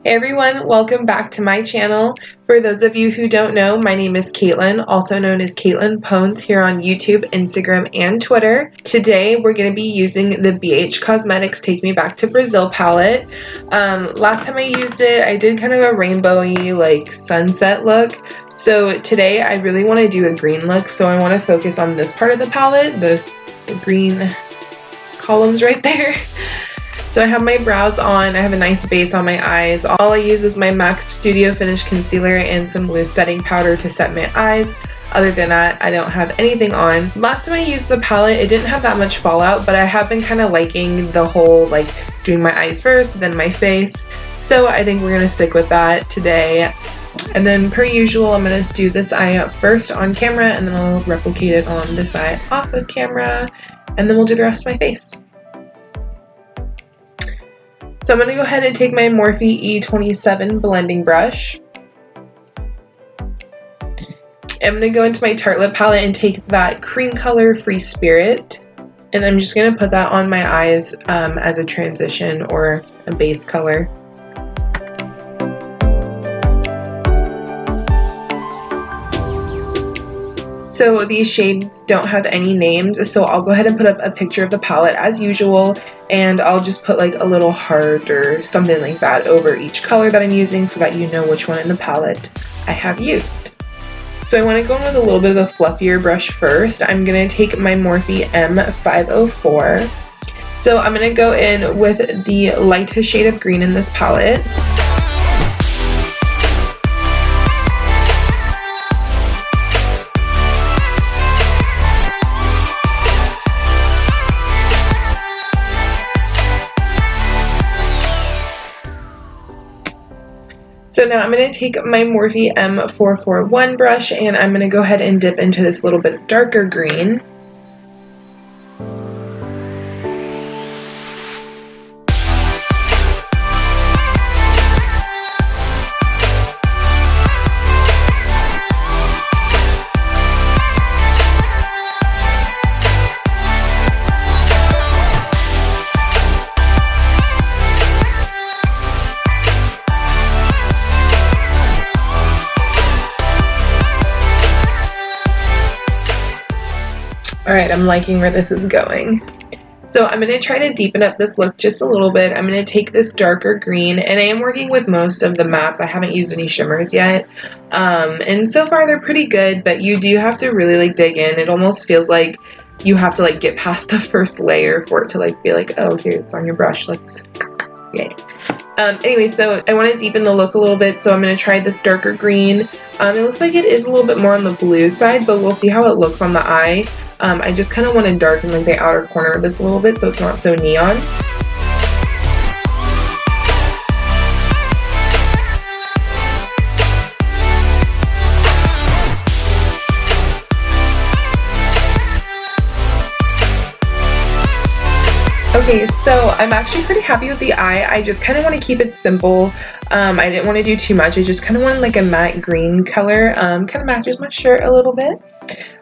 Hey everyone, welcome back to my channel. For those of you who don't know, my name is Katelynn, also known as KatelynnPwnz here on YouTube, Instagram, and Twitter. Today we're going to be using the BH Cosmetics Take Me Back to Brazil palette. Last time I used it, I did kind of a rainbowy like sunset look. So today I really want to do a green look, so I want to focus on this part of the palette, the green columns right there. So I have my brows on, I have a nice base on my eyes. All I use was my MAC Studio Finish Concealer and some loose setting powder to set my eyes. Other than that, I don't have anything on. Last time I used the palette, it didn't have that much fallout, but I have been kind of liking the whole, like, doing my eyes first, then my face. So I think we're going to stick with that today. And then per usual, I'm going to do this eye up first on camera, and then I'll replicate it on this eye off of camera, and then we'll do the rest of my face. So I'm going to go ahead and take my Morphe E27 blending brush. I'm going to go into my Tartlette palette and take that cream color Free Spirit. And I'm just going to put that on my eyes as a transition or a base color. So these shades don't have any names, so I'll go ahead and put up a picture of the palette as usual, and I'll just put like a little heart or something like that over each color that I'm using so that you know which one in the palette I have used. So I want to go in with a little bit of a fluffier brush first. I'm going to take my Morphe M504. So I'm going to go in with the lightest shade of green in this palette. So now I'm going to take my Morphe M441 brush and I'm going to go ahead and dip into this little bit darker green. Alright, I'm liking where this is going. So I'm going to try to deepen up this look just a little bit. I'm going to take this darker green, and I am working with most of the mattes. I haven't used any shimmers yet. And so far they're pretty good, but you do have to really like dig in. It almost feels like you have to like get past the first layer for it to like be like, oh, here, it's on your brush. Let's, yay. Anyway, so I want to deepen the look a little bit, so I'm going to try this darker green. It looks like it is a little bit more on the blue side, but we'll see how it looks on the eye. I just kind of want to darken like the outer corner of this a little bit so it's not so neon. Okay, so I'm actually pretty happy with the eye. I just kind of want to keep it simple. I didn't want to do too much. I just kind of wanted like a matte green color. Kind of matches my shirt a little bit.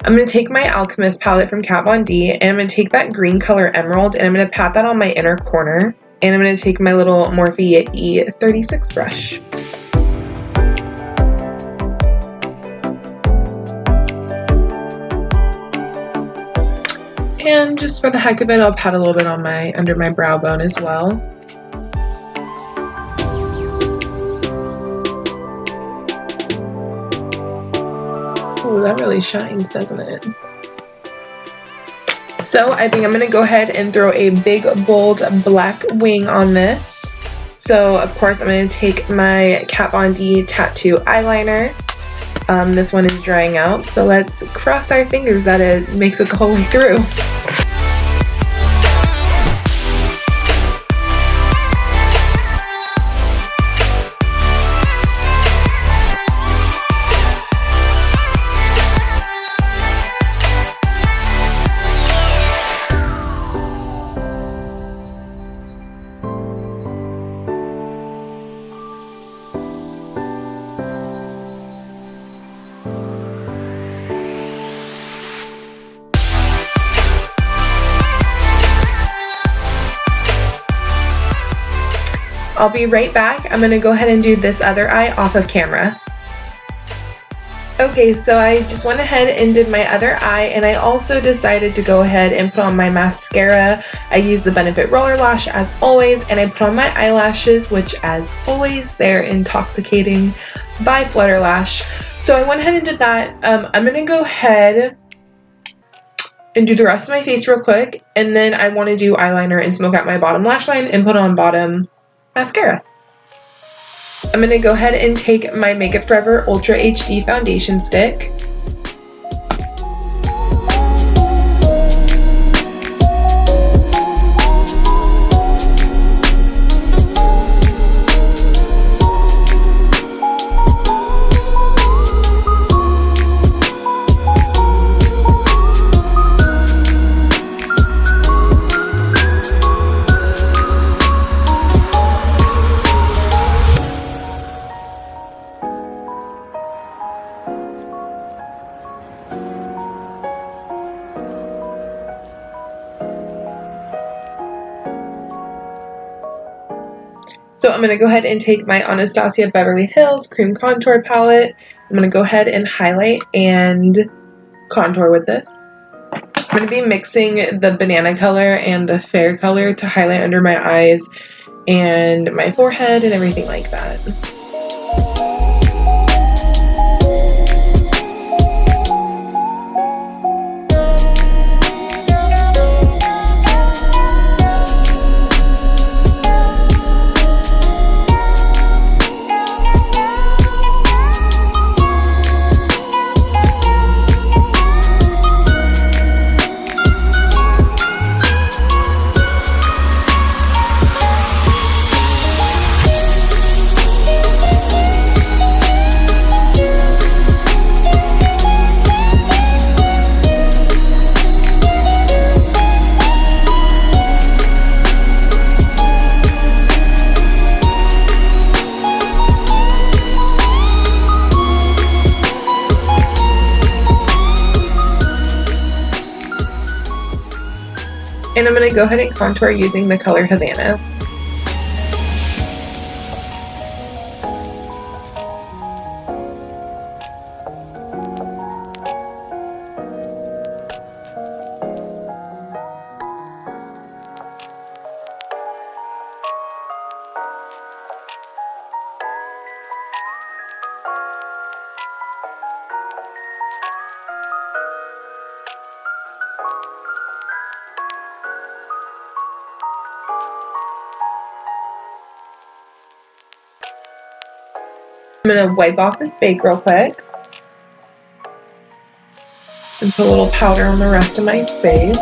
I'm going to take my Alchemist palette from Kat Von D, and I'm going to take that green color Emerald, and I'm going to pat that on my inner corner. And I'm going to take my little Morphe E36 brush. And just for the heck of it, I'll pat a little bit on my under my brow bone as well. Ooh, that really shines, doesn't it? So I think I'm going to go ahead and throw a big, bold black wing on this. So of course I'm going to take my Kat Von D Tattoo Eyeliner. This one is drying out, so let's cross our fingers that it makes it the whole way through. I'll be right back. I'm going to go ahead and do this other eye off of camera. Okay, so I just went ahead and did my other eye, and I also decided to go ahead and put on my mascara. I used the Benefit Roller Lash as always, and I put on my eyelashes, which as always, they're Intoxicating by Flutter Lash. So I went ahead and did that. I'm going to go ahead and do the rest of my face real quick, and then I want to do eyeliner and smoke out my bottom lash line and put on bottom mascara. I'm going to go ahead and take my Makeup Forever Ultra HD foundation stick. So I'm going to go ahead and take my Anastasia Beverly Hills Cream Contour Palette. I'm going to go ahead and highlight and contour with this. I'm going to be mixing the banana color and the fair color to highlight under my eyes and my forehead and everything like that. And I'm going to go ahead and contour using the color Havana. I'm going to wipe off this bake real quick and put a little powder on the rest of my face.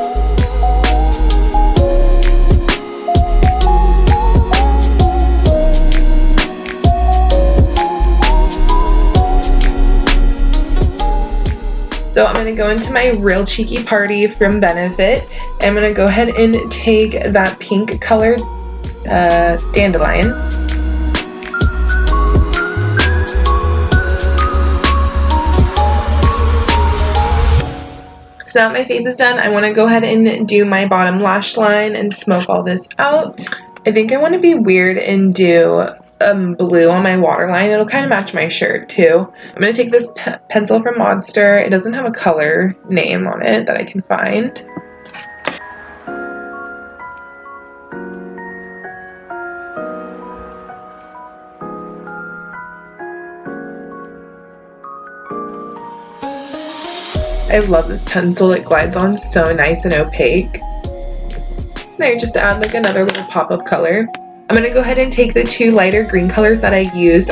So I'm going to go into my Real Cheeky Party from Benefit. I'm going to go ahead and take that pink colored Dandelion. So now my face is done, I want to go ahead and do my bottom lash line and smoke all this out. I think I want to be weird and do blue on my waterline. It'll kind of match my shirt too. I'm going to take this pencil from Monster. It doesn't have a color name on it that I can find. I love this pencil. It glides on so nice and opaque. There, just to add like another little pop of color. I'm going to go ahead and take the two lighter green colors that I used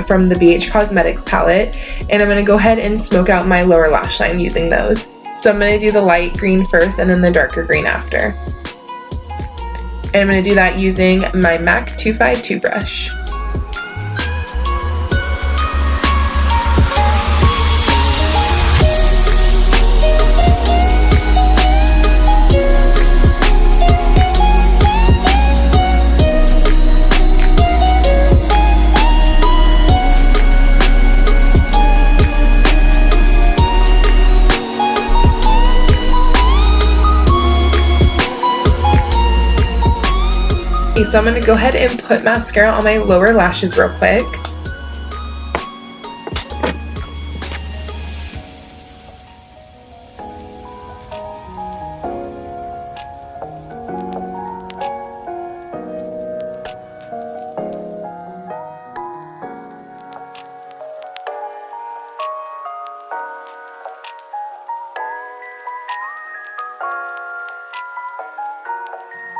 from the BH Cosmetics palette, and I'm going to go ahead and smoke out my lower lash line using those. So I'm going to do the light green first and then the darker green after. And I'm going to do that using my MAC 252 brush. so I'm going to go ahead and put mascara on my lower lashes real quick.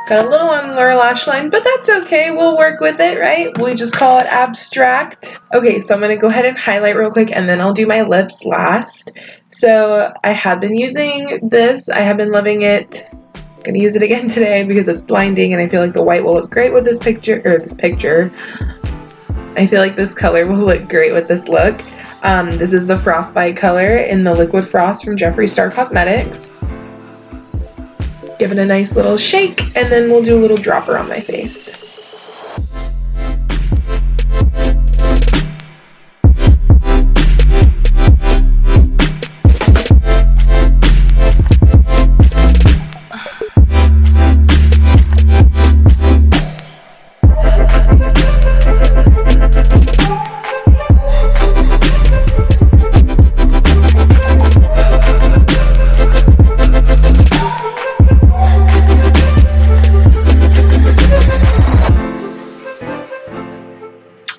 Got a little on the lower lash line, but that's okay. We'll work with it, right? We just call it abstract. Okay, so I'm going to go ahead and highlight real quick, and then I'll do my lips last. So I have been using this. I have been loving it. I'm going to use it again today because it's blinding, and I feel like the white will look great with this picture. I feel like this color will look great with this look. This is the FrostBite color in the Liquid Frost from Jeffree Star Cosmetics. Give it a nice little shake, and then we'll do a little dropper on my face.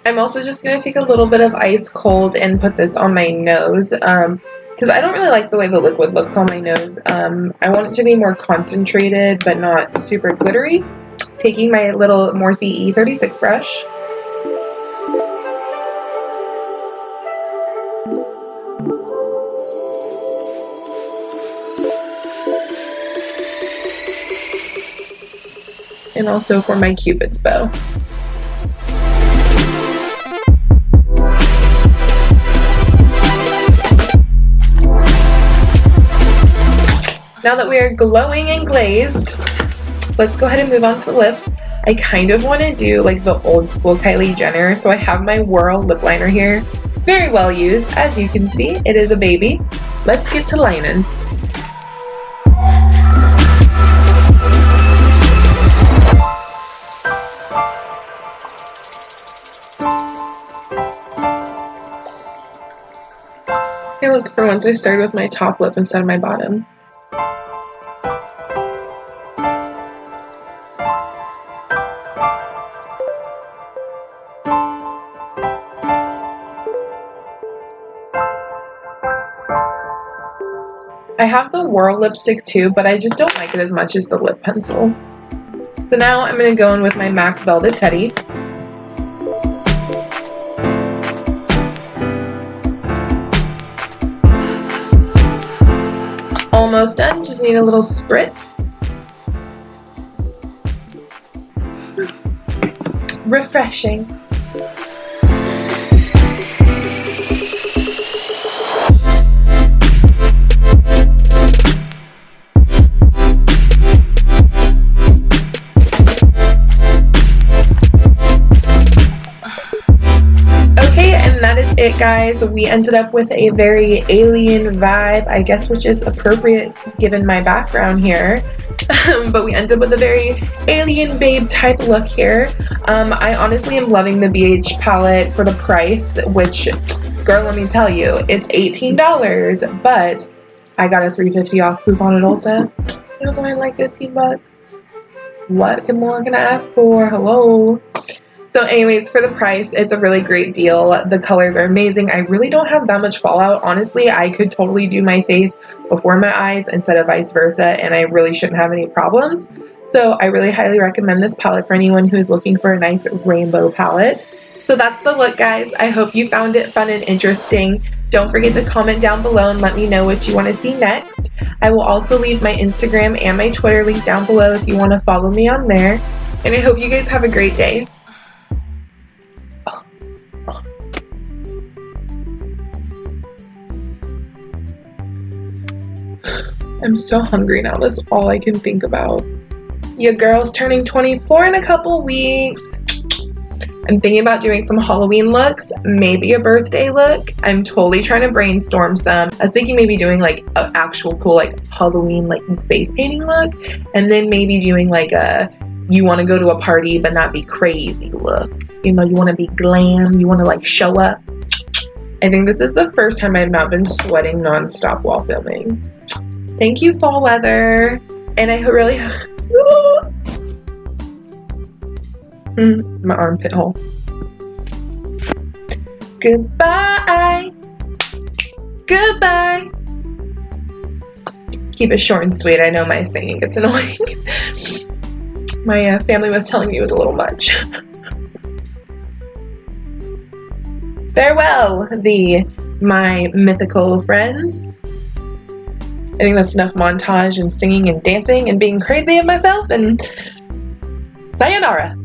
I'm also just going to take a little bit of IceCold and put this on my nose because I don't really like the way the liquid looks on my nose. I want it to be more concentrated but not super glittery. Taking my little Morphe E36 brush. And also for my Cupid's bow. Now that we are glowing and glazed, let's go ahead and move on to the lips. I kind of want to do like the old school Kylie Jenner, so I have my Whirl lip liner here. Very well used, as you can see. It is a baby. Let's get to lining. Hey, look, for once I started with my top lip instead of my bottom. I have the Whirl lipstick too, but I just don't like it as much as the lip pencil. So now I'm going to go in with my MAC Velvet Teddy. Almost done, just need a little spritz. Refreshing. It, guys, we ended up with a very alien vibe, I guess, which is appropriate given my background here. But we ended up with a very alien babe type look here. I honestly am loving the BH palette for the price, which, girl, let me tell you, it's $18, but I got a $3.50 off coupon at Ulta. It was only like 15 bucks. What more can I ask for? Hello. So anyways, for the price, it's a really great deal. The colors are amazing. I really don't have that much fallout. Honestly, I could totally do my face before my eyes instead of vice versa, and I really shouldn't have any problems. So I really highly recommend this palette for anyone who's looking for a nice rainbow palette. So that's the look, guys. I hope you found it fun and interesting. Don't forget to comment down below and let me know what you want to see next. I will also leave my Instagram and my Twitter link down below if you want to follow me on there. And I hope you guys have a great day. I'm so hungry now. That's all I can think about. Your girl's turning 24 in a couple weeks. I'm thinking about doing some Halloween looks, maybe a birthday look. I'm totally trying to brainstorm some. I was thinking maybe doing like an actual cool like Halloween like face painting look, and then maybe doing like a you want to go to a party but not be crazy look. You know, you want to be glam, you want to like show up. I think this is the first time I've not been sweating nonstop while filming. Thank you, fall weather. And I really, my armpit hole. Goodbye. Goodbye. Keep it short and sweet. I know my singing gets annoying. My family was telling me it was a little much. Farewell, my mythical friends. I think that's enough montage and singing and dancing and being crazy of myself, and sayonara.